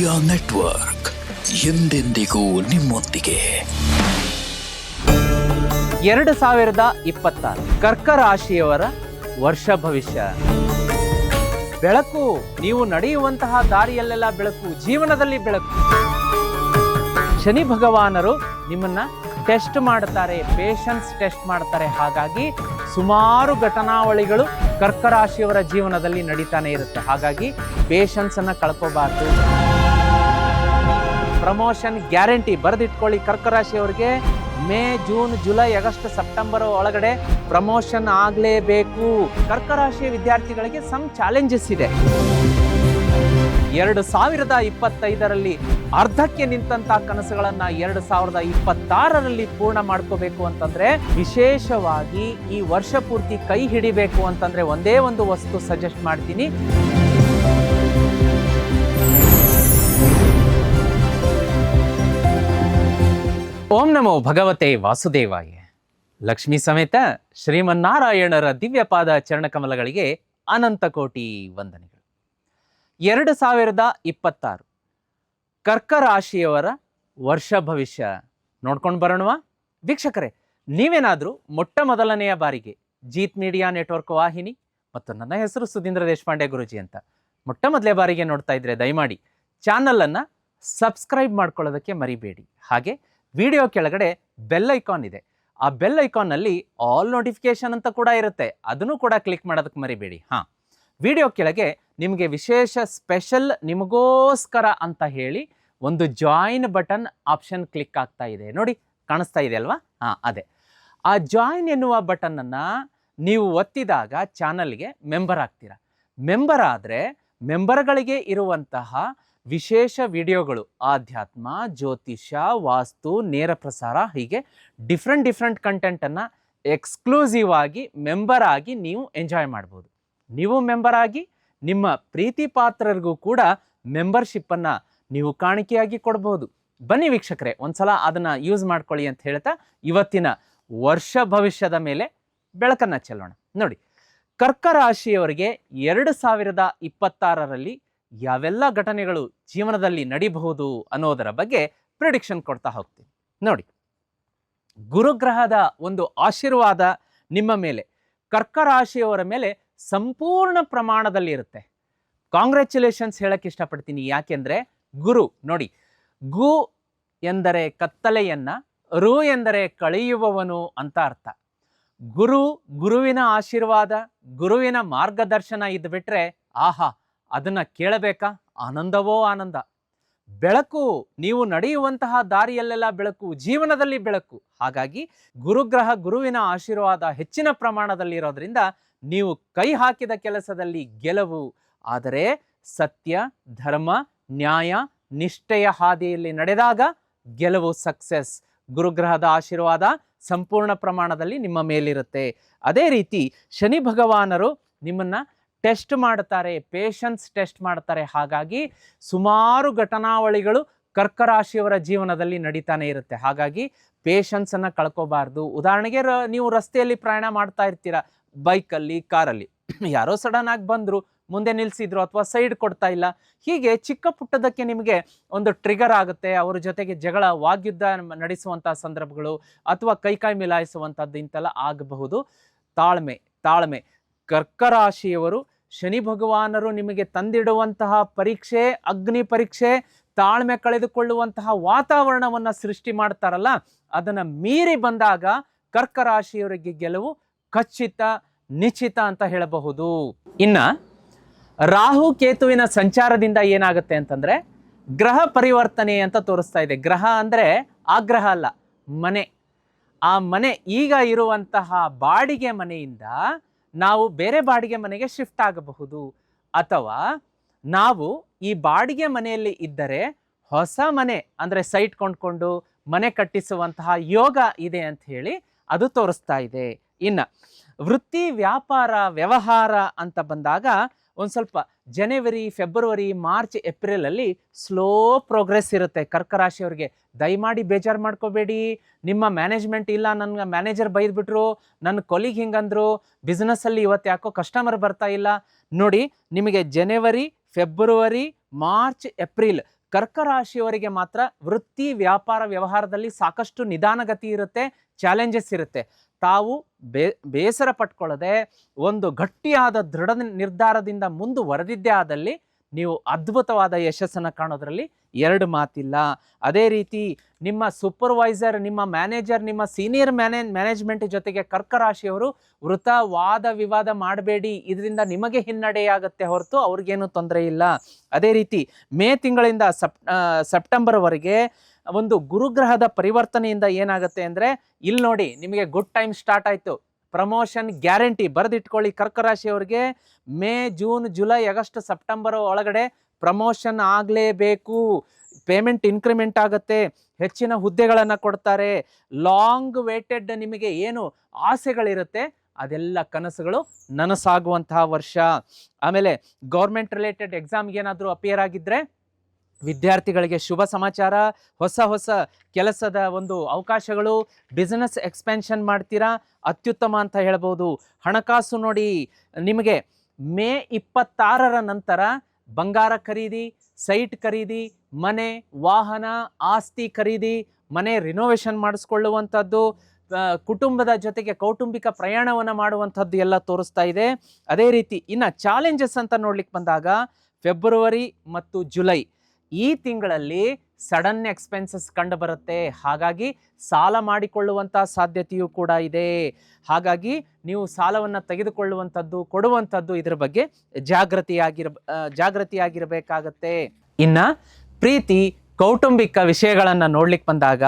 Media network ಎಂದೆಂದಿಗೂ ನಿಮ್ಮೊಂದಿಗೆ. 2026 ಕರ್ಕ ರಾಶಿಯವರ ವರ್ಷ ಭವಿಷ್ಯ. ಬೆಳಕು, ನೀವು ನಡೆಯುವಂತಹ ದಾರಿಯಲ್ಲೆಲ್ಲ ಬೆಳಕು, ಜೀವನದಲ್ಲಿ ಬೆಳಕು. ಶನಿ ಭಗವಾನರು ನಿಮ್ಮನ್ನ ಟೆಸ್ಟ್ ಮಾಡ್ತಾರೆ, ಪೇಷನ್ಸ್ ಟೆಸ್ಟ್ ಮಾಡ್ತಾರೆ. ಹಾಗಾಗಿ ಸುಮಾರು ಘಟನಾವಳಿಗಳು ಕರ್ಕ ರಾಶಿಯವರ ಜೀವನದಲ್ಲಿ ನಡೀತಾನೆ ಇರುತ್ತೆ. ಹಾಗಾಗಿ ಪೇಷನ್ಸ್ ಅನ್ನ ಕಳ್ಕೋಬಾರ್ದು. ಪ್ರಮೋಷನ್ ಗ್ಯಾರಂಟಿ ಬರೆದಿಟ್ಕೊಳ್ಳಿ. ಕರ್ಕ ರಾಶಿಯವರಿಗೆ May, June, July, August, September ಒಳಗಡೆ ಪ್ರಮೋಷನ್ ಆಗಲೇಬೇಕು. ಕರ್ಕ ರಾಶಿಯ ವಿದ್ಯಾರ್ಥಿಗಳಿಗೆ ಸಮ್ ಚಾಲೆಂಜಸ್ ಇದೆ. 2025ರಲ್ಲಿ ಅರ್ಧಕ್ಕೆ ನಿಂತಹ ಕನಸುಗಳನ್ನ 2026ರಲ್ಲಿ ಪೂರ್ಣ ಮಾಡ್ಕೋಬೇಕು ಅಂತಂದ್ರೆ, ವಿಶೇಷವಾಗಿ ಈ ವರ್ಷ ಪೂರ್ತಿ ಕೈ ಹಿಡಿಬೇಕು ಅಂತಂದ್ರೆ ಒಂದೇ ಒಂದು ವಸ್ತು ಸಜೆಸ್ಟ್ ಮಾಡ್ತೀನಿ. ಓಂ ನಮೋ ಭಗವತೆ ವಾಸುದೇವಾಯ. ಲಕ್ಷ್ಮೀ ಸಮೇತ ಶ್ರೀಮನ್ನಾರಾಯಣರ ದಿವ್ಯಪಾದ ಚರಣಕಮಲಗಳಿಗೆ ಅನಂತ ಕೋಟಿ ವಂದನೆಗಳು. 2026 ಕರ್ಕ ರಾಶಿಯವರ ವರ್ಷ ಭವಿಷ್ಯ ನೋಡ್ಕೊಂಡು ಬರೋಣವಾ ವೀಕ್ಷಕರೇ? ನೀವೇನಾದರೂ ಮೊಟ್ಟ ಮೊದಲನೆಯ ಬಾರಿಗೆ ಜೀತ್ ಮೀಡಿಯಾ ನೆಟ್ವರ್ಕ್ ವಾಹಿನಿ ಮತ್ತು ನನ್ನ ಹೆಸರು ಸುಧೀಂದ್ರ ದೇಶಪಾಂಡೆ ಗುರುಜಿ ಅಂತ ಮೊಟ್ಟ ಮೊದಲೇ ಬಾರಿಗೆ ನೋಡ್ತಾ ಇದ್ರೆ ದಯಮಾಡಿ ಚಾನಲನ್ನು ಸಬ್ಸ್ಕ್ರೈಬ್ ಮಾಡ್ಕೊಳ್ಳೋದಕ್ಕೆ ಮರಿಬೇಡಿ. ಹಾಗೆ ವಿಡಿಯೋ ಕೆಳಗಡೆ ಬೆಲ್ ಐಕಾನ್ ಇದೆ, ಆ ಬೆಲ್ ಐಕಾನ್ನಲ್ಲಿ ಆಲ್ ನೋಟಿಫಿಕೇಶನ್ ಅಂತ ಕೂಡ ಇರುತ್ತೆ, ಅದನ್ನು ಕೂಡ ಕ್ಲಿಕ್ ಮಾಡೋದಕ್ಕೆ ಮರಿಬೇಡಿ. ವಿಡಿಯೋ ಕೆಳಗೆ ನಿಮಗೆ ವಿಶೇಷ ಸ್ಪೆಷಲ್ ನಿಮಗೋಸ್ಕರ ಅಂತ ಹೇಳಿ ಒಂದು ಜಾಯಿನ್ ಬಟನ್ ಆಪ್ಷನ್ ಕ್ಲಿಕ್ ಆಗ್ತಾ ಇದೆ ನೋಡಿ, ಕಾಣಿಸ್ತಾ ಇದೆ ಅಲ್ವಾ? ಅದೇ ಆ ಜಾಯಿನ್ ಎನ್ನುವ ಬಟನ್ನನ್ನು ನೀವು ಒತ್ತಿದಾಗ ಚಾನಲ್ಗೆ ಮೆಂಬರ್ ಆಗ್ತೀರಾ. ಮೆಂಬರ್ ಆದರೆ ಮೆಂಬರ್ಗಳಿಗೆ ಇರುವಂತಹ ವಿಶೇಷ ವಿಡಿಯೋಗಳು, ಆಧ್ಯಾತ್ಮ, ಜ್ಯೋತಿಷ್ಯ, ವಾಸ್ತು, ನೇರ ಪ್ರಸಾರ, ಹೀಗೆ ಡಿಫ್ರೆಂಟ್ ಕಂಟೆಂಟನ್ನು ಎಕ್ಸ್ಕ್ಲೂಸಿವ್ ಆಗಿ ಮೆಂಬರ್ ಆಗಿ ನೀವು ಎಂಜಾಯ್ ಮಾಡ್ಬೋದು. ನೀವು ಮೆಂಬರ್ ಆಗಿ ನಿಮ್ಮ ಪ್ರೀತಿ ಪಾತ್ರರಿಗೂ ಕೂಡ ಮೆಂಬರ್ಶಿಪ್ಪನ್ನು ನೀವು ಕಾಣಿಕೆಯಾಗಿ ಕೊಡ್ಬೋದು. ಬನ್ನಿ ವೀಕ್ಷಕರೇ, ಒಂದ್ಸಲ ಅದನ್ನು ಯೂಸ್ ಮಾಡ್ಕೊಳ್ಳಿ ಅಂತ ಹೇಳ್ತಾ ಇವತ್ತಿನ ವರ್ಷ ಭವಿಷ್ಯದ ಮೇಲೆ ಬೆಳಕನ್ನು ಚೆಲ್ಲೋಣ. ನೋಡಿ, ಕರ್ಕ ರಾಶಿಯವರಿಗೆ 2026ರಲ್ಲಿ ಯಾವೆಲ್ಲ ಘಟನೆಗಳು ಜೀವನದಲ್ಲಿ ನಡಿಬಹುದು ಅನ್ನೋದರ ಬಗ್ಗೆ ಪ್ರಿಡಿಕ್ಷನ್ ಕೊಡ್ತಾ ಹೋಗ್ತೀನಿ. ನೋಡಿ, ಗುರುಗ್ರಹದ ಒಂದು ಆಶೀರ್ವಾದ ನಿಮ್ಮ ಮೇಲೆ, ಕರ್ಕ ರಾಶಿಯವರ ಮೇಲೆ ಸಂಪೂರ್ಣ ಪ್ರಮಾಣದಲ್ಲಿ ಇರುತ್ತೆ. ಕಾಂಗ್ರ್ಯಾಚುಲೇಷನ್ಸ್ ಹೇಳಕ್ಕೆ ಇಷ್ಟಪಡ್ತೀನಿ. ಯಾಕೆಂದ್ರೆ ಗುರು ನೋಡಿ, ಗು ಎಂದರೆ ಕತ್ತಲೆಯನ್ನ, ರು ಎಂದರೆ ಕಳೆಯುವವನು ಅಂತ ಅರ್ಥ. ಗುರುವಿನ ಆಶೀರ್ವಾದ, ಗುರುವಿನ ಮಾರ್ಗದರ್ಶನ ಇದ್ದು ಬಿಟ್ರೆ ಆಹಾ, ಅದನ್ನ ಕೇಳಬೇಕಾ? ಆನಂದವೋ ಆನಂದ. ಬೆಳಕು, ನೀವು ನಡೆಯುವಂತಹ ದಾರಿಯಲ್ಲೆಲ್ಲ ಬೆಳಕು, ಜೀವನದಲ್ಲಿ ಬೆಳಕು. ಹಾಗಾಗಿ ಗುರುಗ್ರಹ, ಗುರುವಿನ ಆಶೀರ್ವಾದ ಹೆಚ್ಚಿನ ಪ್ರಮಾಣದಲ್ಲಿ ಇರೋದ್ರಿಂದ ನೀವು ಕೈ ಹಾಕಿದ ಕೆಲಸದಲ್ಲಿ ಗೆಲುವು. ಆದರೆ ಸತ್ಯ, ಧರ್ಮ, ನ್ಯಾಯ, ನಿಷ್ಠೆಯ ಹಾದಿಯಲ್ಲಿ ನಡೆದಾಗ ಗೆಲುವು, ಸಕ್ಸೆಸ್. ಗುರುಗ್ರಹದ ಆಶೀರ್ವಾದ ಸಂಪೂರ್ಣ ಪ್ರಮಾಣದಲ್ಲಿ ನಿಮ್ಮ ಮೇಲಿರುತ್ತೆ. ಅದೇ ರೀತಿ ಶನಿ ಭಗವಾನರು ನಿಮ್ಮನ್ನ ಟೆಸ್ಟ್ ಮಾಡ್ತಾರೆ, ಪೇಷನ್ಸ್ ಟೆಸ್ಟ್ ಮಾಡ್ತಾರೆ. ಹಾಗಾಗಿ ಸುಮಾರು ಘಟನಾವಳಿಗಳು ಕರ್ಕ ರಾಶಿಯವರ ಜೀವನದಲ್ಲಿ ನಡೀತಾನೆ ಇರುತ್ತೆ. ಹಾಗಾಗಿ ಪೇಷನ್ಸನ್ನು ಕಳ್ಕೋಬಾರ್ದು. ಉದಾಹರಣೆಗೆ ನೀವು ರಸ್ತೆಯಲ್ಲಿ ಪ್ರಯಾಣ ಮಾಡ್ತಾ ಇರ್ತೀರ, ಬೈಕಲ್ಲಿ, ಕಾರಲ್ಲಿ, ಯಾರೋ ಸಡನ್ ಆಗಿ ಬಂದರು, ಮುಂದೆ ನಿಲ್ಲಿಸಿದ್ರು, ಅಥವಾ ಸೈಡ್ ಕೊಡ್ತಾ ಇಲ್ಲ, ಹೀಗೆ ಚಿಕ್ಕ ಪುಟ್ಟದಕ್ಕೆ ನಿಮಗೆ ಒಂದು ಟ್ರಿಗರ್ ಆಗುತ್ತೆ. ಅವರ ಜೊತೆಗೆ ಜಗಳ, ವಾಗ್ಯುದ್ಧ ನಡೆಸುವಂಥ ಸಂದರ್ಭಗಳು, ಅಥವಾ ಕೈ ಮಿಲಾಯಿಸುವಂಥದ್ದು ಇಂತೆಲ್ಲ ಆಗಬಹುದು. ತಾಳ್ಮೆ. ಕರ್ಕ ರಾಶಿಯವರು, ಶನಿ ಭಗವಾನರು ನಿಮಗೆ ತಂದಿಡುವಂತಹ ಪರೀಕ್ಷೆ, ಅಗ್ನಿ ಪರೀಕ್ಷೆ, ತಾಳ್ಮೆ ಕಳೆದುಕೊಳ್ಳುವಂತಹ ವಾತಾವರಣವನ್ನು ಸೃಷ್ಟಿ ಮಾಡ್ತಾರಲ್ಲ, ಅದನ್ನು ಮೀರಿ ಬಂದಾಗ ಕರ್ಕ ರಾಶಿಯವರಿಗೆ ಗೆಲುವು ಖಚಿತ, ನಿಶ್ಚಿತ ಅಂತ ಹೇಳಬಹುದು. ಇನ್ನ ರಾಹು ಕೇತುವಿನ ಸಂಚಾರದಿಂದ ಏನಾಗುತ್ತೆ ಅಂತಂದ್ರೆ ಗ್ರಹ ಪರಿವರ್ತನೆ ಅಂತ ತೋರಿಸ್ತಾ ಇದೆ. ಗ್ರಹ ಅಂದ್ರೆ ಆಗ್ರಹ ಅಲ್ಲ, ಮನೆ. ಆ ಮನೆ ಈಗ ಇರುವಂತಹ ಬಾಡಿಗೆ ಮನೆಯಿಂದ ನಾವು ಬೇರೆ ಬಾಡಿಗೆ ಮನೆಗೆ ಶಿಫ್ಟ್ ಆಗಬಹುದು, ಅಥವಾ ನಾವು ಈ ಬಾಡಿಗೆ ಮನೆಯಲ್ಲಿ ಇದ್ದರೆ ಹೊಸ ಮನೆ ಅಂದರೆ ಸೈಟ್ ಕೊಂಡ್ಕೊಂಡು ಮನೆ ಕಟ್ಟಿಸುವಂತಹ ಯೋಗ ಇದೆ ಅಂತ ಹೇಳಿ ಅದು ತೋರಿಸ್ತಾ ಇದೆ. ಇನ್ನು ವೃತ್ತಿ, ವ್ಯಾಪಾರ, ವ್ಯವಹಾರ ಅಂತ ಬಂದಾಗ ಒಂದು ಸ್ವಲ್ಪ ಜನವರಿ, ಫೆಬ್ರವರಿ, ಮಾರ್ಚ್, ಏಪ್ರಿಲಲ್ಲಿ ಸ್ಲೋ ಪ್ರೋಗ್ರೆಸ್ ಇರುತ್ತೆ ಕರ್ಕ ರಾಶಿಯವರಿಗೆ. ದಯಮಾಡಿ ಬೇಜಾರು ಮಾಡ್ಕೋಬೇಡಿ. ನಿಮ್ಮ ಮ್ಯಾನೇಜ್ಮೆಂಟ್ ಇಲ್ಲ, ನನ್ನ ಮ್ಯಾನೇಜರ್ ಬೈದ್ಬಿಟ್ರು, ನನ್ನ ಕೊಲೀಗ್ ಹಿಂಗಂದ್ರು, ಬಿಸ್ನೆಸ್ಸಲ್ಲಿ ಇವತ್ತು ಯಾಕೋ ಕಸ್ಟಮರ್ ಬರ್ತಾ ಇಲ್ಲ. ನೋಡಿ, ನಿಮಗೆ ಜನವರಿ, ಫೆಬ್ರವರಿ, ಮಾರ್ಚ್, ಏಪ್ರಿಲ್ ಕರ್ಕ ರಾಶಿಯವರಿಗೆ ಮಾತ್ರ ವೃತ್ತಿ ವ್ಯಾಪಾರ ವ್ಯವಹಾರದಲ್ಲಿ ಸಾಕಷ್ಟು ನಿಧಾನಗತಿ ಇರುತ್ತೆ, ಚಾಲೆಂಜಸ್ ಇರುತ್ತೆ. ತಾವು ಬೇಸರ ಪಟ್ಕೊಳ್ಳದೆ ಒಂದು ಗಟ್ಟಿಯಾದ ದೃಢ ನಿರ್ಧಾರದಿಂದ ಮುಂದುವರೆದಿದ್ದೇ ಆದಲ್ಲಿ ನೀವು ಅದ್ಭುತವಾದ ಯಶಸ್ಸನ್ನು ಕಾಣೋದ್ರಲ್ಲಿ ಎರಡು ಮಾತಿಲ್ಲ. ಅದೇ ರೀತಿ ನಿಮ್ಮ ಸೂಪರ್ವೈಸರ್, ನಿಮ್ಮ ಮ್ಯಾನೇಜರ್, ನಿಮ್ಮ ಸೀನಿಯರ್ ಮ್ಯಾನೇಜ್ಮೆಂಟ್ ಜೊತೆಗೆ ಕರ್ಕ ರಾಶಿಯವರು ವೃಥ ವಾದ ವಿವಾದ ಮಾಡಬೇಡಿ, ಇದರಿಂದ ನಿಮಗೆ ಹಿನ್ನಡೆಯಾಗತ್ತೆ ಹೊರತು ಅವ್ರಿಗೇನು ತೊಂದರೆ ಇಲ್ಲ. ಅದೇ ರೀತಿ ಮೇ ತಿಂಗಳಿಂದ ಸೆಪ್ಟೆಂಬರ್ವರೆಗೆ ಒಂದು ಗುರುಗ್ರಹದ ಪರಿವರ್ತನೆಯಿಂದ ಏನಾಗುತ್ತೆ ಅಂದರೆ, ಇಲ್ಲಿ ನೋಡಿ ನಿಮಗೆ ಗುಡ್ ಟೈಮ್ ಸ್ಟಾರ್ಟ್ ಆಯಿತು. ಪ್ರಮೋಷನ್ ಗ್ಯಾರಂಟಿ ಬರೆದಿಟ್ಕೊಳ್ಳಿ. ಕರ್ಕ ರಾಶಿಯವರಿಗೆ May, June, July, August, September ಒಳಗಡೆ ಪ್ರಮೋಷನ್ ಆಗಲೇಬೇಕು. ಪೇಮೆಂಟ್ ಇನ್ಕ್ರಿಮೆಂಟ್ ಆಗುತ್ತೆ, ಹೆಚ್ಚಿನ ಹುದ್ದೆಗಳನ್ನು ಕೊಡ್ತಾರೆ. ಲಾಂಗ್ ವೇಟೆಡ್ ನಿಮಗೆ ಏನು ಆಸೆಗಳಿರುತ್ತೆ ಅದೆಲ್ಲ ಕನಸುಗಳು ನನಸಾಗುವಂತಹ ವರ್ಷ. ಆಮೇಲೆ ಗೌರ್ಮೆಂಟ್ ರಿಲೇಟೆಡ್ ಎಕ್ಸಾಮ್ಗೆ ಏನಾದರೂ ಅಪಿಯರ್ ಆಗಿದ್ದರೆ ವಿದ್ಯಾರ್ಥಿಗಳಿಗೆ ಶುಭ ಸಮಾಚಾರ. ಹೊಸ ಹೊಸ ಕೆಲಸದ ಒಂದು ಅವಕಾಶಗಳು, ಬಿಸ್ನೆಸ್ ಎಕ್ಸ್ಪೆನ್ಷನ್ ಮಾಡ್ತೀರಾ, ಅತ್ಯುತ್ತಮ ಅಂತ ಹೇಳ್ಬೋದು. ಹಣಕಾಸು ನೋಡಿ, ನಿಮಗೆ ಮೇ 26ರ ನಂತರ ಬಂಗಾರ ಖರೀದಿ, ಸೈಟ್ ಖರೀದಿ, ಮನೆ, ವಾಹನ, ಆಸ್ತಿ ಖರೀದಿ, ಮನೆ ರಿನೋವೇಷನ್ ಮಾಡಿಸ್ಕೊಳ್ಳುವಂಥದ್ದು, ಕುಟುಂಬದ ಜೊತೆಗೆ ಕೌಟುಂಬಿಕ ಪ್ರಯಾಣವನ್ನು ಮಾಡುವಂಥದ್ದು ಎಲ್ಲ ತೋರಿಸ್ತಾ ಇದೆ. ಅದೇ ರೀತಿ ಇನ್ನು ಚಾಲೆಂಜಸ್ ಅಂತ ನೋಡ್ಲಿಕ್ಕೆ ಬಂದಾಗ ಫೆಬ್ರವರಿ ಮತ್ತು ಜುಲೈ ಈ ತಿಂಗಳಲ್ಲಿ ಸಡನ್ ಎಕ್ಸ್ಪೆನ್ಸಸ್ ಕಂಡು ಬರುತ್ತೆ. ಹಾಗಾಗಿ ಸಾಲ ಮಾಡಿಕೊಳ್ಳುವಂಥ ಸಾಧ್ಯತೆಯೂ ಕೂಡ ಇದೆ. ಹಾಗಾಗಿ ನೀವು ಸಾಲವನ್ನು ತೆಗೆದುಕೊಳ್ಳುವಂಥದ್ದು, ಕೊಡುವಂಥದ್ದು ಇದ್ರ ಬಗ್ಗೆ ಜಾಗೃತಿಯಾಗಿರಬೇಕಾಗತ್ತೆ. ಇನ್ನು ಪ್ರೀತಿ ಕೌಟುಂಬಿಕ ವಿಷಯಗಳನ್ನು ನೋಡ್ಲಿಕ್ಕೆ ಬಂದಾಗ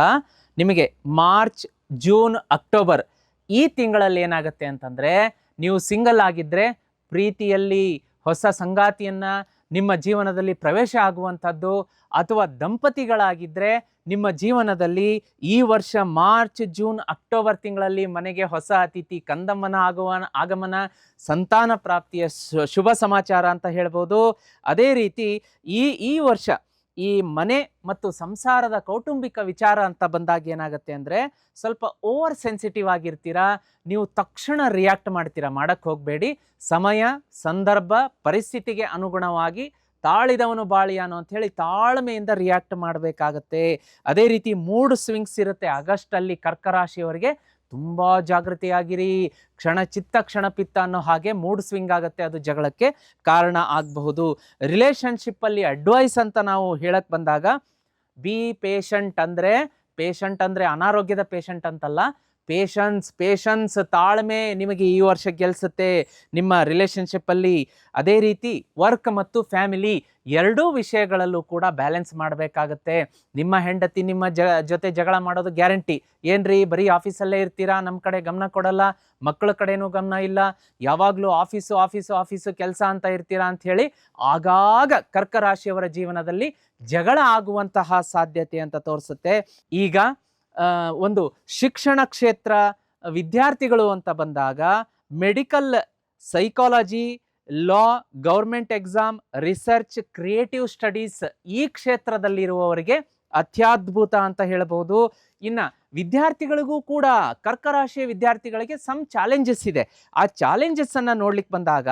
ನಿಮಗೆ ಮಾರ್ಚ್, ಜೂನ್, ಅಕ್ಟೋಬರ್ ಈ ತಿಂಗಳಲ್ಲಿ ಏನಾಗುತ್ತೆ ಅಂತಂದರೆ, ನೀವು ಸಿಂಗಲ್ ಆಗಿದ್ದರೆ ಪ್ರೀತಿಯಲ್ಲಿ ಹೊಸ ಸಂಗಾತಿಯನ್ನು ನಿಮ್ಮ ಜೀವನದಲ್ಲಿ ಪ್ರವೇಶ ಆಗುವಂಥದ್ದು, ಅಥವಾ ದಂಪತಿಗಳಾಗಿದ್ದರೆ ನಿಮ್ಮ ಜೀವನದಲ್ಲಿ ಈ ವರ್ಷ ಮಾರ್ಚ್, ಜೂನ್, ಅಕ್ಟೋಬರ್ ತಿಂಗಳಲ್ಲಿ ಮನೆಗೆ ಹೊಸ ಅತಿಥಿ ಕಂದಮ್ಮನ ಆಗಮನ, ಸಂತಾನ ಪ್ರಾಪ್ತಿಯ ಶುಭ ಸಮಾಚಾರ ಅಂತ ಹೇಳ್ಬೋದು. ಅದೇ ರೀತಿ ಈ ವರ್ಷ ಈ ಮನೆ ಮತ್ತು ಸಂಸಾರದ ಕೌಟುಂಬಿಕ ವಿಚಾರ ಅಂತ ಬಂದಾಗ ಏನಾಗುತ್ತೆ ಅಂದರೆ, ಸ್ವಲ್ಪ ಓವರ್ ಸೆನ್ಸಿಟಿವ್ ಆಗಿರ್ತೀರಾ. ನೀವು ತಕ್ಷಣ ರಿಯಾಕ್ಟ್ ಮಾಡ್ತೀರಾ, ಮಾಡೋಕ್ಕೆ ಹೋಗಬೇಡಿ. ಸಮಯ, ಸಂದರ್ಭ, ಪರಿಸ್ಥಿತಿಗೆ ಅನುಗುಣವಾಗಿ ತಾಳಿದವನು ಬಾಳಿಯಾನು ಅಂಥೇಳಿ ತಾಳ್ಮೆಯಿಂದ ರಿಯಾಕ್ಟ್ ಮಾಡಬೇಕಾಗತ್ತೆ. ಅದೇ ರೀತಿ ಮೂಡ್ ಸ್ವಿಂಗ್ಸ್ ಇರುತ್ತೆ ಆಗಸ್ಟಲ್ಲಿ ಕರ್ಕ ರಾಶಿಯವರಿಗೆ. ತುಂಬ ಜಾಗೃತಿಯಾಗಿರಿ. ಕ್ಷಣ ಪಿತ್ತ ಅನ್ನೋ ಹಾಗೆ ಮೂಡ್ ಸ್ವಿಂಗ್ ಆಗುತ್ತೆ, ಅದು ಜಗಳಕ್ಕೆ ಕಾರಣ ಆಗಬಹುದು. ರಿಲೇಷನ್ಶಿಪ್ಪಲ್ಲಿ ಅಡ್ವೈಸ್ ಅಂತ ನಾವು ಹೇಳಕ್ಕೆ ಬಂದಾಗ, ಬಿ ಪೇಷಂಟ್ ಅಂದರೆ ಅನಾರೋಗ್ಯದ ಪೇಷಂಟ್ ಅಂತಲ್ಲ, ಪೇಷನ್ಸ್ ತಾಳ್ಮೆ ನಿಮಗೆ ಈ ವರ್ಷ ಗೆಲ್ಸುತ್ತೆ ನಿಮ್ಮ ರಿಲೇಷನ್ಶಿಪ್ಪಲ್ಲಿ. ಅದೇ ರೀತಿ ವರ್ಕ್ ಮತ್ತು ಫ್ಯಾಮಿಲಿ ಎರಡೂ ವಿಷಯಗಳಲ್ಲೂ ಕೂಡ ಬ್ಯಾಲೆನ್ಸ್ ಮಾಡಬೇಕಾಗತ್ತೆ. ನಿಮ್ಮ ಹೆಂಡತಿ ನಿಮ್ಮ ಜೊತೆ ಜಗಳ ಮಾಡೋದು ಗ್ಯಾರಂಟಿ. ಏನ್ರಿ ಬರೀ ಆಫೀಸಲ್ಲೇ ಇರ್ತೀರಾ, ನಮ್ಮ ಕಡೆ ಗಮನ ಕೊಡಲ್ಲ, ಮಕ್ಕಳ ಕಡೆನೂ ಗಮನ ಇಲ್ಲ, ಯಾವಾಗಲೂ ಆಫೀಸು ಕೆಲಸ ಅಂತ ಇರ್ತೀರಾ ಅಂಥೇಳಿ ಆಗಾಗ ಕರ್ಕ ರಾಶಿಯವರ ಜೀವನದಲ್ಲಿ ಜಗಳ ಆಗುವಂತಹ ಸಾಧ್ಯತೆ ಅಂತ ತೋರಿಸುತ್ತೆ. ಈಗ ಒಂದು ಶಿಕ್ಷಣ ಕ್ಷೇತ್ರ, ವಿದ್ಯಾರ್ಥಿಗಳು ಅಂತ ಬಂದಾಗ medical, psychology, law, government exam, research, creative studies ಈ ಕ್ಷೇತ್ರದಲ್ಲಿರುವವರಿಗೆ ಅತ್ಯದ್ಭುತ ಅಂತ ಹೇಳಬಹುದು. ಇನ್ನು ವಿದ್ಯಾರ್ಥಿಗಳಿಗೂ ಕೂಡ, ಕರ್ಕ ರಾಶಿಯ ವಿದ್ಯಾರ್ಥಿಗಳಿಗೆ ಸಮ್ ಚಾಲೆಂಜಸ್ ಇದೆ. ಆ ಚಾಲೆಂಜಸ್ಸನ್ನು ನೋಡ್ಲಿಕ್ಕೆ ಬಂದಾಗ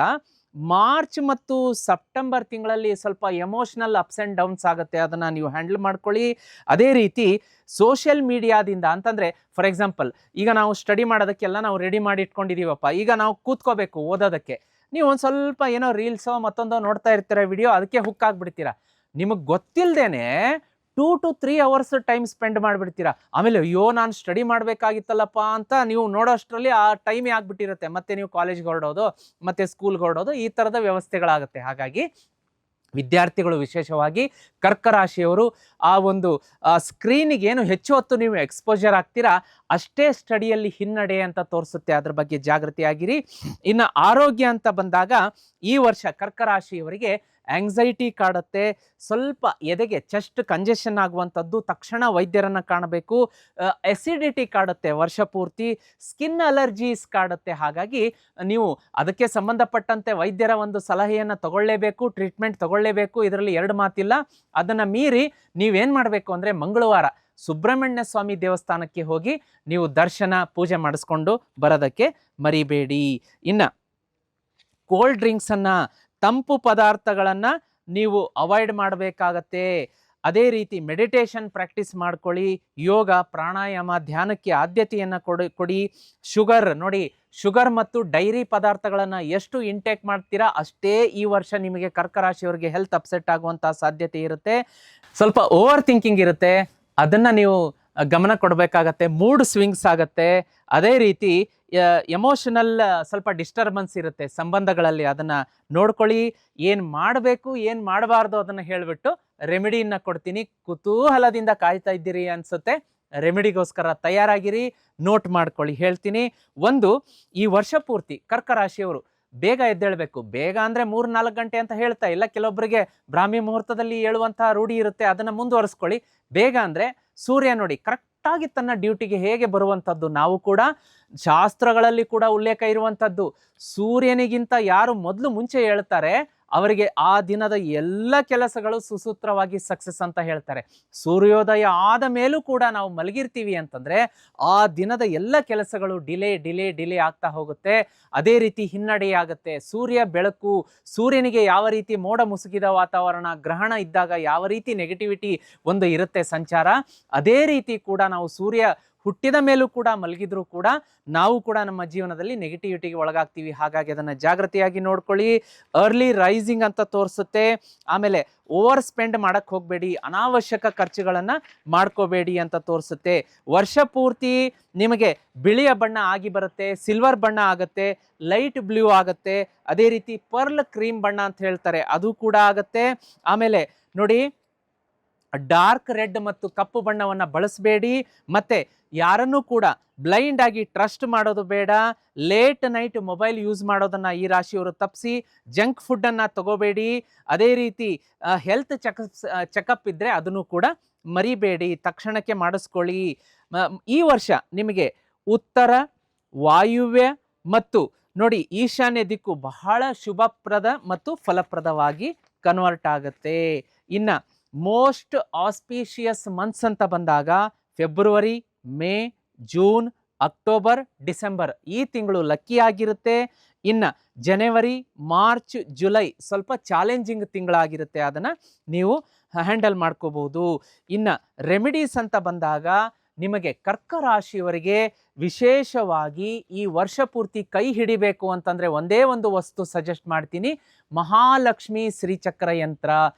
ಮಾರ್ಚ್ ಮತ್ತು ಸೆಪ್ಟೆಂಬರ್ ತಿಂಗಳಲ್ಲಿ ಸ್ವಲ್ಪ ಎಮೋಷ್ನಲ್ ಅಪ್ಸ್ ಆ್ಯಂಡ್ ಡೌನ್ಸ್ ಆಗುತ್ತೆ, ಅದನ್ನು ನೀವು ಹ್ಯಾಂಡಲ್ ಮಾಡ್ಕೊಳ್ಳಿ. ಅದೇ ರೀತಿ ಸೋಷಿಯಲ್ ಮೀಡಿಯಾದಿಂದ ಅಂತಂದರೆ, ಫಾರ್ ಎಕ್ಸಾಂಪಲ್ ಈಗ ನಾವು ಸ್ಟಡಿ ಮಾಡೋದಕ್ಕೆಲ್ಲ ನಾವು ರೆಡಿ ಮಾಡಿ ಇಟ್ಕೊಂಡಿದ್ದೀವಪ್ಪ, ಈಗ ನಾವು ಕೂತ್ಕೋಬೇಕು ಓದೋದಕ್ಕೆ. ನೀವು ಒಂದು ಸ್ವಲ್ಪ ಏನೋ ರೀಲ್ಸೋ ಮತ್ತೊಂದೋ ನೋಡ್ತಾ ಇರ್ತೀರ ವಿಡಿಯೋ, ಅದಕ್ಕೆ ಹುಕ್ ಆಗಿಬಿಡ್ತೀರಾ. ನಿಮಗೆ ಗೊತ್ತಿಲ್ಲದೇನೆ 2 to 3 hours ಟೈಮ್ ಸ್ಪೆಂಡ್ ಮಾಡಿಬಿಡ್ತೀರಾ. ಆಮೇಲೆ ಅಯ್ಯೋ ನಾನು ಸ್ಟಡಿ ಮಾಡಬೇಕಾಗಿತ್ತಲ್ಲಪ್ಪ ಅಂತ ನೀವು ನೋಡೋಷ್ಟರಲ್ಲಿ ಆ ಟೈಮೇ ಆಗಿಬಿಟ್ಟಿರುತ್ತೆ. ಮತ್ತೆ ನೀವು ಕಾಲೇಜ್ಗೆ ಹೊರಡೋದು, ಮತ್ತೆ ಸ್ಕೂಲ್ಗೆ ಹೊರಡೋದು, ಈ ಥರದ ವ್ಯವಸ್ಥೆಗಳಾಗುತ್ತೆ. ಹಾಗಾಗಿ ವಿದ್ಯಾರ್ಥಿಗಳು, ವಿಶೇಷವಾಗಿ ಕರ್ಕ ರಾಶಿಯವರು, ಆ ಒಂದು ಸ್ಕ್ರೀನಿಗೆ ಏನು ಹೆಚ್ಚು ಹೊತ್ತು ನೀವು ಎಕ್ಸ್ಪೋಜರ್ ಆಗ್ತೀರಾ ಅಷ್ಟೇ ಸ್ಟಡಿಯಲ್ಲಿ ಹಿನ್ನಡೆ ಅಂತ ತೋರಿಸುತ್ತೆ. ಅದ್ರ ಬಗ್ಗೆ ಜಾಗೃತಿಯಾಗಿರಿ. ಇನ್ನು ಆರೋಗ್ಯ ಅಂತ ಬಂದಾಗ ಈ ವರ್ಷ ಕರ್ಕ ರಾಶಿಯವರಿಗೆ ಆಂಗ್ಸೈಟಿ ಕಾಡುತ್ತೆ, ಸ್ವಲ್ಪ ಎದೆಗೆ ಚೆಸ್ಟ್ ಕಂಜೆಷನ್ ಆಗುವಂಥದ್ದು, ತಕ್ಷಣ ವೈದ್ಯರನ್ನು ಕಾಣಬೇಕು. ಎಸಿಡಿಟಿ ಕಾಡುತ್ತೆ ವರ್ಷ ಪೂರ್ತಿ, ಸ್ಕಿನ್ ಅಲರ್ಜೀಸ್ ಕಾಡುತ್ತೆ. ಹಾಗಾಗಿ ನೀವು ಅದಕ್ಕೆ ಸಂಬಂಧಪಟ್ಟಂತೆ ವೈದ್ಯರ ಒಂದು ಸಲಹೆಯನ್ನು ತಗೊಳ್ಳೇಬೇಕು, ಟ್ರೀಟ್ಮೆಂಟ್ ತಗೊಳ್ಳೇಬೇಕು, ಇದರಲ್ಲಿ ಎರಡು ಮಾತಿಲ್ಲ. ಅದನ್ನು ಮೀರಿ ನೀವೇನು ಮಾಡಬೇಕು ಅಂದರೆ, ಮಂಗಳವಾರ ಸುಬ್ರಹ್ಮಣ್ಯ ಸ್ವಾಮಿ ದೇವಸ್ಥಾನಕ್ಕೆ ಹೋಗಿ ನೀವು ದರ್ಶನ, ಪೂಜೆ ಮಾಡಿಸ್ಕೊಂಡು ಬರೋದಕ್ಕೆ ಮರಿಬೇಡಿ. ಇನ್ನು ಕೋಲ್ಡ್ ಡ್ರಿಂಕ್ಸನ್ನು, ತಂಪು ಪದಾರ್ಥಗಳನ್ನು ನೀವು ಅವಾಯ್ಡ್ ಮಾಡಬೇಕಾಗತ್ತೆ. ಅದೇ ರೀತಿ ಮೆಡಿಟೇಷನ್ ಪ್ರಾಕ್ಟೀಸ್ ಮಾಡ್ಕೊಳ್ಳಿ, ಯೋಗ ಪ್ರಾಣಾಯಾಮ ಧ್ಯಾನಕ್ಕೆ ಆದ್ಯತೆಯನ್ನು ಕೊಡಿ. ಶುಗರ್ ನೋಡಿ, ಶುಗರ್ ಮತ್ತು ಡೈರಿ ಪದಾರ್ಥಗಳನ್ನು ಎಷ್ಟು ಇಂಟೇಕ್ ಮಾಡ್ತೀರಾ ಅಷ್ಟೇ ಈ ವರ್ಷ ನಿಮಗೆ ಕರ್ಕ ರಾಶಿಯವರಿಗೆ ಹೆಲ್ತ್ ಅಪ್ಸೆಟ್ ಆಗುವಂಥ ಸಾಧ್ಯತೆ ಇರುತ್ತೆ. ಸ್ವಲ್ಪ ಓವರ್ ಥಿಂಕಿಂಗ್ ಇರುತ್ತೆ, ಅದನ್ನು ನೀವು ಗಮನ ಕೊಡಬೇಕಾಗತ್ತೆ. ಮೂಡ್ ಸ್ವಿಂಗ್ಸ್ ಆಗುತ್ತೆ. ಅದೇ ರೀತಿ ಎಮೋಷನಲ್ ಸ್ವಲ್ಪ ಡಿಸ್ಟರ್ಬೆನ್ಸ್ ಇರುತ್ತೆ ಸಂಬಂಧಗಳಲ್ಲಿ, ಅದನ್ನು ನೋಡ್ಕೊಳ್ಳಿ. ಏನು ಮಾಡಬೇಕು ಏನು ಮಾಡಬಾರ್ದು ಅದನ್ನು ಹೇಳಿಬಿಟ್ಟು ರೆಮಿಡಿಯನ್ನು ಕೊಡ್ತೀನಿ. ಕುತೂಹಲದಿಂದ ಕಾಯ್ತಾ ಇದ್ದೀರಿ ಅನಿಸುತ್ತೆ. ರೆಮಿಡಿಗೋಸ್ಕರ ತಯಾರಾಗಿರಿ, ನೋಟ್ ಮಾಡ್ಕೊಳ್ಳಿ. ಹೇಳ್ತೀನಿ, ಒಂದು, ಈ ವರ್ಷ ಪೂರ್ತಿ ಕರ್ಕ ರಾಶಿಯವರು ಬೇಗ ಎದ್ದೇಳಬೇಕು. ಬೇಗ ಅಂದರೆ 3-4 ಗಂಟೆ ಅಂತ ಹೇಳ್ತಾ ಇಲ್ಲ, ಕೆಲವೊಬ್ಬರಿಗೆ ಬ್ರಾಹ್ಮಿ ಮುಹೂರ್ತದಲ್ಲಿ ಏಳುವಂತಹ ರೂಢಿ ಇರುತ್ತೆ, ಅದನ್ನು ಮುಂದುವರಿಸ್ಕೊಳ್ಳಿ. ಬೇಗ ಅಂದರೆ ಸೂರ್ಯ ನೋಡಿ ಕರೆಕ್ಟಾಗಿ ತನ್ನ ಡ್ಯೂಟಿಗೆ ಹೇಗೆ ಬರುವಂಥದ್ದು, ನಾವು ಕೂಡ ಶಾಸ್ತ್ರಗಳಲ್ಲಿ ಕೂಡ ಉಲ್ಲೇಖ ಇರುವಂಥದ್ದು, ಸೂರ್ಯನಿಗಿಂತ ಯಾರು ಮೊದಲು ಮುಂಚೆ ಹೇಳ್ತಾರೆ ಅವರಿಗೆ ಆ ದಿನದ ಎಲ್ಲ ಕೆಲಸಗಳು ಸುಸೂತ್ರವಾಗಿ ಸಕ್ಸಸ್ ಅಂತ ಹೇಳ್ತಾರೆ. ಸೂರ್ಯೋದಯ ಆದ ಮೇಲೂ ಕೂಡ ನಾವು ಮಲಗಿರ್ತೀವಿ ಅಂತಂದರೆ ಆ ದಿನದ ಎಲ್ಲ ಕೆಲಸಗಳು ಡಿಲೇ ಆಗ್ತಾ ಹೋಗುತ್ತೆ. ಅದೇ ರೀತಿ ಹಿನ್ನಡೆಯಾಗುತ್ತೆ. ಸೂರ್ಯ ಬೆಳಕು, ಸೂರ್ಯನಿಗೆ ಯಾವ ರೀತಿ ಮೋಡ ಮುಸುಕಿದ ವಾತಾವರಣ, ಗ್ರಹಣ ಇದ್ದಾಗ ಯಾವ ರೀತಿ ನೆಗೆಟಿವಿಟಿ ಒಂದು ಇರುತ್ತೆ ಸಂಚಾರ, ಅದೇ ರೀತಿ ಕೂಡ ನಾವು ಸೂರ್ಯ ಹುಟ್ಟಿದ ಮೇಲೂ ಕೂಡ ಮಲಗಿದ್ರು ಕೂಡ ನಾವು ಕೂಡ ನಮ್ಮ ಜೀವನದಲ್ಲಿ ನೆಗೆಟಿವಿಟಿಗೆ ಒಳಗಾಗ್ತೀವಿ. ಹಾಗಾಗಿ ಅದನ್ನು ಜಾಗೃತಿಯಾಗಿ ನೋಡ್ಕೊಳ್ಳಿ. ಅರ್ಲಿ ರೈಸಿಂಗ್ ಅಂತ ತೋರಿಸುತ್ತೆ. ಆಮೇಲೆ ಓವರ್ ಸ್ಪೆಂಡ್ ಮಾಡಕ್ಕೆ ಹೋಗಬೇಡಿ, ಅನಾವಶ್ಯಕ ಖರ್ಚುಗಳನ್ನು ಮಾಡ್ಕೋಬೇಡಿ ಅಂತ ತೋರಿಸುತ್ತೆ. ವರ್ಷ ಪೂರ್ತಿ ನಿಮಗೆ ಬಿಳಿಯ ಬಣ್ಣ ಆಗಿ ಬರುತ್ತೆ, ಸಿಲ್ವರ್ ಬಣ್ಣ ಆಗುತ್ತೆ, ಲೈಟ್ ಬ್ಲೂ ಆಗುತ್ತೆ, ಅದೇ ರೀತಿ ಪರ್ಲ್ ಕ್ರೀಮ್ ಬಣ್ಣ ಅಂತ ಹೇಳ್ತಾರೆ ಅದು ಕೂಡ ಆಗುತ್ತೆ. ಆಮೇಲೆ ನೋಡಿ, ಡಾರ್ಕ್ ರೆಡ್ ಮತ್ತು ಕಪ್ಪು ಬಣ್ಣವನ್ನು ಬಳಸಬೇಡಿ. ಮತ್ತೆ ಯಾರನ್ನೂ ಕೂಡ ಬ್ಲೈಂಡ್ ಆಗಿ ಟ್ರಸ್ಟ್ ಮಾಡೋದು ಬೇಡ. ಲೇಟ್ ನೈಟ್ ಮೊಬೈಲ್ ಯೂಸ್ ಮಾಡೋದನ್ನು ಈ ರಾಶಿಯವರು ತಪ್ಪಿಸಿ. ಜಂಕ್ ಫುಡ್ಡನ್ನು ತಗೋಬೇಡಿ. ಅದೇ ರೀತಿ ಹೆಲ್ತ್ ಚೆಕಪ್ ಇದ್ದರೆ ಅದನ್ನು ಕೂಡ ಮರಿಬೇಡಿ, ತಕ್ಷಣಕ್ಕೆ ಮಾಡಿಸ್ಕೊಳ್ಳಿ. ಈ ವರ್ಷ ನಿಮಗೆ ಉತ್ತರ, ವಾಯುವ್ಯ ಮತ್ತು ನೋಡಿ ಈಶಾನ್ಯ ದಿಕ್ಕು ಬಹಳ ಶುಭಪ್ರದ ಮತ್ತು ಫಲಪ್ರದವಾಗಿ ಕನ್ವರ್ಟ್ ಆಗುತ್ತೆ. ಇನ್ನು ಮೋಸ್ಟ್ ಆಸ್ಪೀಷಿಯಸ್ ಮಂತ್ಸ್ ಅಂತ ಬಂದಾಗ February, May, June, October, December ಈ ತಿಂಗಳು ಲಕ್ಕಿ ಆಗಿರುತ್ತೆ. ಇನ್ನು ಜನವರಿ, ಮಾರ್ಚ್, ಜುಲೈ ಸ್ವಲ್ಪ ಚಾಲೆಂಜಿಂಗ್ ತಿಂಗಳಾಗಿರುತ್ತೆ, ಅದನ್ನು ನೀವು ಹ್ಯಾಂಡಲ್ ಮಾಡ್ಕೋಬಹುದು. ಇನ್ನು ರೆಮಿಡೀಸ್ ಅಂತ ಬಂದಾಗ ನಿಮಗೆ ಕರ್ಕ ರಾಶಿಯವರಿಗೆ ವಿಶೇಷವಾಗಿ ಈ ವರ್ಷ ಪೂರ್ತಿ ಕೈ ಹಿಡಿಬೇಕು ಅಂತಂದರೆ ಒಂದೇ ಒಂದು ವಸ್ತು ಸಜೆಸ್ಟ್ ಮಾಡ್ತೀನಿ. ಮಹಾಲಕ್ಷ್ಮಿ ಶ್ರೀಚಕ್ರ ಯಂತ್ರ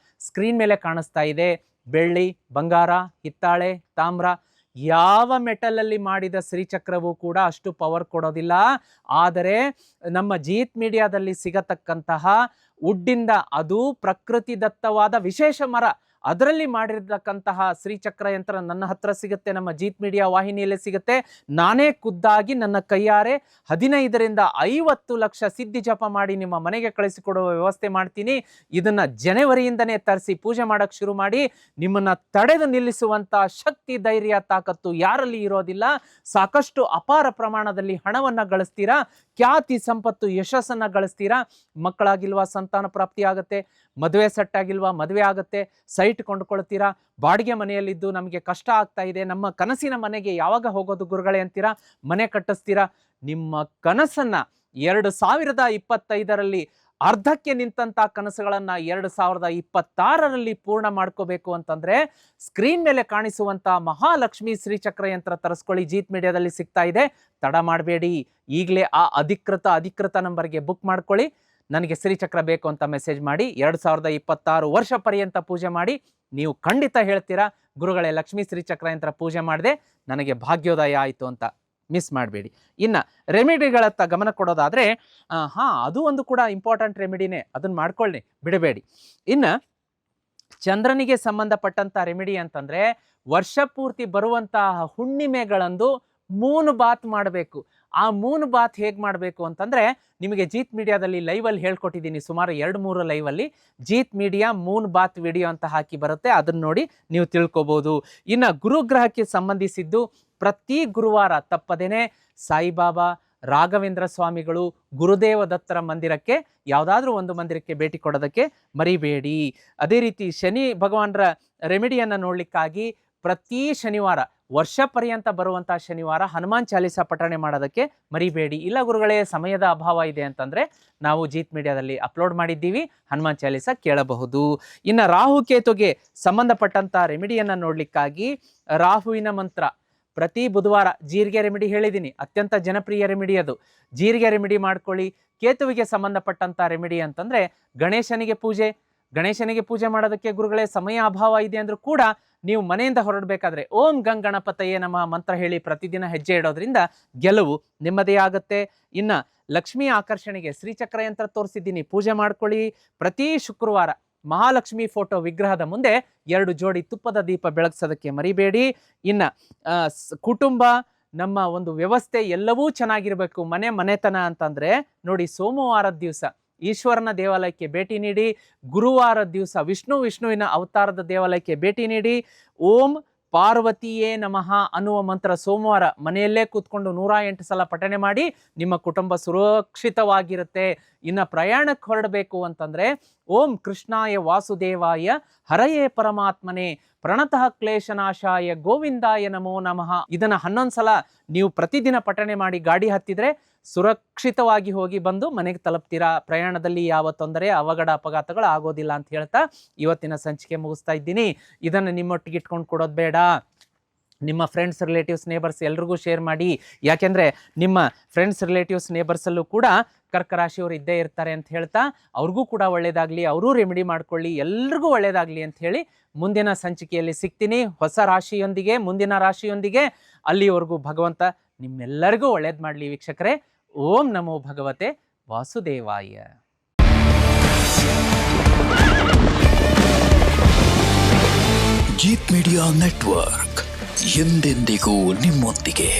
ಸ್ಕ್ರೀನ್ ಮೇಲೆ ಕಾಣಿಸ್ತಾ ಇದೆ. ಬೆಳ್ಳಿ, ಬಂಗಾರ, ಹಿತ್ತಾಳೆ, ತಾಮ್ರ ಯಾವ ಮೆಟಲಲ್ಲಿ ಮಾಡಿದ ಶ್ರೀಚಕ್ರವೂ ಕೂಡ ಅಷ್ಟು ಪವರ್ ಕೊಡೋದಿಲ್ಲ. ಆದರೆ ನಮ್ಮ ಜೀತ್ ಮೀಡಿಯಾದಲ್ಲಿ ಸಿಗತಕ್ಕಂತಹ ವುಡ್ಡಿಂದ, ಅದು ಪ್ರಕೃತಿ ದತ್ತವಾದ ವಿಶೇಷ ಮರ, ಅದರಲ್ಲಿ ಮಾಡಿರ್ತಕ್ಕಂತಹ ಶ್ರೀಚಕ್ರ ಯಂತ್ರ ನನ್ನ ಹತ್ರ ಸಿಗುತ್ತೆ, ನಮ್ಮ ಜೀತ್ ಮೀಡಿಯಾ ವಾಹಿನಿಯಲ್ಲೇ ಸಿಗುತ್ತೆ. ನಾನೇ ಖುದ್ದಾಗಿ ನನ್ನ ಕೈಯಾರೆ 15-50 ಲಕ್ಷ ಸಿದ್ಧಿ ಜಪ ಮಾಡಿ ನಿಮ್ಮ ಮನೆಗೆ ಕಳಿಸಿಕೊಡುವ ವ್ಯವಸ್ಥೆ ಮಾಡ್ತೀನಿ. ಇದನ್ನು ಜನವರಿಯಿಂದನೇ ತರಿಸಿ ಪೂಜೆ ಮಾಡೋಕ್ಕೆ ಶುರು ಮಾಡಿ. ನಿಮ್ಮನ್ನು ತಡೆದು ನಿಲ್ಲಿಸುವಂಥ ಶಕ್ತಿ, ಧೈರ್ಯ, ತಾಕತ್ತು ಯಾರಲ್ಲಿ ಇರೋದಿಲ್ಲ. ಸಾಕಷ್ಟು ಅಪಾರ ಪ್ರಮಾಣದಲ್ಲಿ ಹಣವನ್ನು ಗಳಿಸ್ತೀರಾ, ಖ್ಯಾತಿ, ಸಂಪತ್ತು, ಯಶಸ್ಸನ್ನು ಗಳಿಸ್ತೀರಾ. ಮಕ್ಕಳಾಗಿಲ್ವಾ, ಸಂತಾನ ಪ್ರಾಪ್ತಿ ಆಗುತ್ತೆ. ಮದುವೆ ಸೆಟ್ ಆಗಿಲ್ವಾ, ಮದುವೆ ಆಗುತ್ತೆ. ಸೈಟ್ ಕೊಂಡ್ಕೊಳ್ತೀರಾ, ಬಾಡಿಗೆ ಮನೆಯಲ್ಲಿದ್ದು ನಮಗೆ ಕಷ್ಟ ಆಗ್ತಾ ಇದೆ, ನಮ್ಮ ಕನಸಿನ ಮನೆಗೆ ಯಾವಾಗ ಹೋಗೋದು ಗುರುಗಳೇ ಅಂತೀರಾ, ಮನೆ ಕಟ್ಟಿಸ್ತೀರಾ. ನಿಮ್ಮ ಕನಸನ್ನು 2025ರಲ್ಲಿ ಅರ್ಧಕ್ಕೆ ನಿಂತಹ ಕನಸುಗಳನ್ನು 2026ರಲ್ಲಿ ಪೂರ್ಣ ಮಾಡ್ಕೋಬೇಕು ಅಂತಂದರೆ ಸ್ಕ್ರೀನ್ ಮೇಲೆ ಕಾಣಿಸುವಂಥ ಮಹಾಲಕ್ಷ್ಮಿ ಶ್ರೀಚಕ್ರ ಯಂತ್ರ ತರಿಸ್ಕೊಳ್ಳಿ. ಜೀತ್ ಮೀಡಿಯಾದಲ್ಲಿ ಸಿಗ್ತಾ ಇದೆ, ತಡ ಮಾಡಬೇಡಿ. ಈಗಲೇ ಆ ಅಧಿಕೃತ ನಂಬರ್ಗೆ ಬುಕ್ ಮಾಡ್ಕೊಳ್ಳಿ. ನನಗೆ ಶ್ರೀಚಕ್ರ ಬೇಕು ಅಂತ ಮೆಸೇಜ್ ಮಾಡಿ. 2026 ವರ್ಷ ಪರ್ಯಂತ ಪೂಜೆ ಮಾಡಿ. ನೀವು ಖಂಡಿತ ಹೇಳ್ತೀರಾ, ಗುರುಗಳೇ ಲಕ್ಷ್ಮೀ ಶ್ರೀಚಕ್ರ ಯಂತ್ರ ಪೂಜೆ ಮಾಡಿದೆ, ನನಗೆ ಭಾಗ್ಯೋದಯ ಆಯಿತು ಅಂತ. ಮಿಸ್ ಮಾಡಬೇಡಿ. ಇನ್ನು ರೆಮಿಡಿಗಳತ್ತ ಗಮನ ಕೊಡೋದಾದರೆ ಅದು ಒಂದು ಕೂಡ ಇಂಪಾರ್ಟೆಂಟ್ ರೆಮಿಡಿನೇ, ಅದನ್ನು ಮಾಡ್ಕೊಳ್ಳಿ, ಬಿಡಬೇಡಿ. ಇನ್ನು ಚಂದ್ರನಿಗೆ ಸಂಬಂಧಪಟ್ಟಂಥ ರೆಮಿಡಿ ಅಂತಂದರೆ ವರ್ಷ ಪೂರ್ತಿ ಬರುವಂತಹ ಹುಣ್ಣಿಮೆಗಳಂದು ಮೂನ್ ಬಾತ್ ಮಾಡಬೇಕು. ಆ ಮೂನ್ ಬಾತ್ ಹೇಗೆ ಮಾಡಬೇಕು ಅಂತಂದರೆ ನಿಮಗೆ ಜೀತ್ ಮೀಡಿಯಾದಲ್ಲಿ ಲೈವಲ್ಲಿ ಹೇಳ್ಕೊಟ್ಟಿದ್ದೀನಿ. ಸುಮಾರು 2-3 ಲೈವಲ್ಲಿ ಜೀತ್ ಮೀಡಿಯಾ ಮೂನ್ ಬಾತ್ ವಿಡಿಯೋ ಅಂತ ಹಾಕಿ ಬರುತ್ತೆ, ಅದನ್ನು ನೋಡಿ ನೀವು ತಿಳ್ಕೊಬೋದು. ಇನ್ನು ಗುರುಗ್ರಹಕ್ಕೆ ಸಂಬಂಧಿಸಿದ್ದು ಪ್ರತಿ ಗುರುವಾರ ತಪ್ಪದೇನೆ ಸಾಯಿಬಾಬಾ, ರಾಘವೇಂದ್ರ ಸ್ವಾಮಿಗಳು, ಗುರುದೇವ ದತ್ತರ ಮಂದಿರಕ್ಕೆ, ಯಾವುದಾದ್ರೂ ಒಂದು ಮಂದಿರಕ್ಕೆ ಭೇಟಿ ಕೊಡೋದಕ್ಕೆ ಮರಿಬೇಡಿ. ಅದೇ ರೀತಿ ಶನಿ ಭಗವಾನರ ರೆಮಿಡಿಯನ್ನು ನೋಡಲಿಕ್ಕಾಗಿ ಪ್ರತಿ ಶನಿವಾರ ವರ್ಷ ಪರ್ಯಂತ ಬರುವಂಥ ಶನಿವಾರ ಹನುಮಾನ್ ಚಾಲೀಸ ಪಠಣೆ ಮಾಡೋದಕ್ಕೆ ಮರಿಬೇಡಿ. ಇಲ್ಲ ಗುರುಗಳೇ ಸಮಯದ ಅಭಾವ ಇದೆ ಅಂತಂದರೆ ನಾವು ಜೀತ್ ಮೀಡಿಯಾದಲ್ಲಿ ಅಪ್ಲೋಡ್ ಮಾಡಿದ್ದೀವಿ, ಹನುಮಾನ್ ಚಾಲೀಸ ಕೇಳಬಹುದು. ಇನ್ನು ರಾಹುಕೇತುಗೆ ಸಂಬಂಧಪಟ್ಟಂಥ ರೆಮಿಡಿಯನ್ನು ನೋಡಲಿಕ್ಕಾಗಿ ರಾಹುವಿನ ಮಂತ್ರ ಪ್ರತಿ ಬುಧವಾರ ಜೀರಿಗೆ ರೆಮಿಡಿ ಹೇಳಿದ್ದೀನಿ, ಅತ್ಯಂತ ಜನಪ್ರಿಯ ರೆಮಿಡಿ ಅದು. ಜೀರಿಗೆ ರೆಮಿಡಿ ಮಾಡ್ಕೊಳ್ಳಿ. ಕೇತುವಿಗೆ ಸಂಬಂಧಪಟ್ಟಂಥ ರೆಮಿಡಿ ಅಂತಂದರೆ ಗಣೇಶನಿಗೆ ಪೂಜೆ ಮಾಡೋದಕ್ಕೆ ಗುರುಗಳೇ ಸಮಯ ಅಭಾವ ಇದೆ ಅಂದರೂ ಕೂಡ ನೀವು ಮನೆಯಿಂದ ಹೊರಡಬೇಕಾದ್ರೆ ಓಂ ಗಣಪತಯೇ ನಮಃ ಮಂತ್ರ ಹೇಳಿ ಪ್ರತಿದಿನ ಹೆಜ್ಜೆ ಇಡೋದ್ರಿಂದ ಗೆಲುವು ನಿಮ್ಮದೇ ಆಗುತ್ತೆ. ಇನ್ನು ಲಕ್ಷ್ಮೀ ಆಕರ್ಷಣೆಗೆ ಶ್ರೀಚಕ್ರ ಯಂತ್ರ ತೋರಿಸಿದ್ದೀನಿ, ಪೂಜೆ ಮಾಡ್ಕೊಳ್ಳಿ. ಪ್ರತಿ ಶುಕ್ರವಾರ ಮಹಾಲಕ್ಷ್ಮಿ ಫೋಟೋ ವಿಗ್ರಹದ ಮುಂದೆ 2 ಜೋಡಿ ತುಪ್ಪದ ದೀಪ ಬೆಳಗ್ಸೋದಕ್ಕೆ ಮರಿಬೇಡಿ. ಇನ್ನು ಕುಟುಂಬ, ನಮ್ಮ ಒಂದು ವ್ಯವಸ್ಥೆ ಎಲ್ಲವೂ ಚೆನ್ನಾಗಿರಬೇಕು. ಮನೆತನ ಅಂತಂದರೆ ನೋಡಿ, ಸೋಮವಾರದ ದಿವಸ ಈಶ್ವರನ ದೇವಾಲಯಕ್ಕೆ ಭೇಟಿ ನೀಡಿ, ಗುರುವಾರದ ದಿವಸ ವಿಷ್ಣುವಿನ ಅವತಾರದ ದೇವಾಲಯಕ್ಕೆ ಭೇಟಿ ನೀಡಿ. ಓಂ ಪಾರ್ವತಿಯೇ ನಮಃ ಅನ್ನುವ ಮಂತ್ರ ಸೋಮವಾರ ಮನೆಯಲ್ಲೇ ಕೂತ್ಕೊಂಡು 108 ಸಲ ಪಠನೆ ಮಾಡಿ, ನಿಮ್ಮ ಕುಟುಂಬ ಸುರಕ್ಷಿತವಾಗಿರುತ್ತೆ. ಇನ್ನು ಪ್ರಯಾಣಕ್ಕೆ ಹೊರಡಬೇಕು ಅಂತಂದರೆ ಓಂ ಕೃಷ್ಣಾಯ ವಾಸುದೇವಾಯ ಹರಯೇ ಪರಮಾತ್ಮನೇ ಪ್ರಣತಃ ಕ್ಲೇಶನಾಶಾಯ ಗೋವಿಂದಾಯ ನಮೋ ನಮಃ. ಇದನ್ನು 11 ಸಲ ನೀವು ಪ್ರತಿದಿನ ಪಠನೆ ಮಾಡಿ ಗಾಡಿ ಹತ್ತಿದ್ರೆ ಸುರಕ್ಷಿತವಾಗಿ ಹೋಗಿ ಬಂದು ಮನೆಗೆ ತಲುಪ್ತೀರಾ. ಪ್ರಯಾಣದಲ್ಲಿ ಯಾವ ತೊಂದರೆ ಅವಘಡ ಅಪಘಾತಗಳು ಆಗೋದಿಲ್ಲ ಅಂತ ಹೇಳ್ತಾ ಇವತ್ತಿನ ಸಂಚಿಕೆ ಮುಗಿಸ್ತಾ ಇದ್ದೀನಿ. ಇದನ್ನು ನಿಮ್ಮೊಟ್ಟಿಗೆ ಇಟ್ಕೊಂಡು ಕೊಡೋದು ಬೇಡ, ನಿಮ್ಮ ಫ್ರೆಂಡ್ಸ್, ರಿಲೇಟಿವ್ಸ್, ನೇಬರ್ಸ್ ಎಲ್ರಿಗೂ ಶೇರ್ ಮಾಡಿ. ಯಾಕೆಂದರೆ ನಿಮ್ಮ ಫ್ರೆಂಡ್ಸ್, ರಿಲೇಟಿವ್ಸ್, ನೇಬರ್ಸಲ್ಲೂ ಕೂಡ ಕರ್ಕ ರಾಶಿಯವರು ಇದ್ದೇ ಇರ್ತಾರೆ ಅಂತ ಹೇಳ್ತಾ ಅವ್ರಿಗೂ ಕೂಡ ಒಳ್ಳೆಯದಾಗಲಿ, ಅವರೂ ರೆಮಿಡಿ ಮಾಡ್ಕೊಳ್ಳಿ, ಎಲ್ರಿಗೂ ಒಳ್ಳೆಯದಾಗಲಿ ಅಂತ ಹೇಳಿ ಮುಂದಿನ ಸಂಚಿಕೆಯಲ್ಲಿ ಸಿಗ್ತೀನಿ ಹೊಸ ರಾಶಿಯೊಂದಿಗೆ, ಮುಂದಿನ ರಾಶಿಯೊಂದಿಗೆ. ಅಲ್ಲಿವರೆಗೂ ಭಗವಂತ ನಿಮ್ಮೆಲ್ಲರಿಗೂ ಒಳ್ಳೇದು ಮಾಡಲಿ ವೀಕ್ಷಕರೇ. ಓಂ ನಮೋ ಭಗವತೆ ವಾಸುದೇವಾಯ. ಜೀತ್ ಮೀಡಿಯಾ ನೆಟ್ವರ್ಕ್ ಎಂದೆಂದಿಗೂ ನಿಮ್ಮೊಂದಿಗೆ.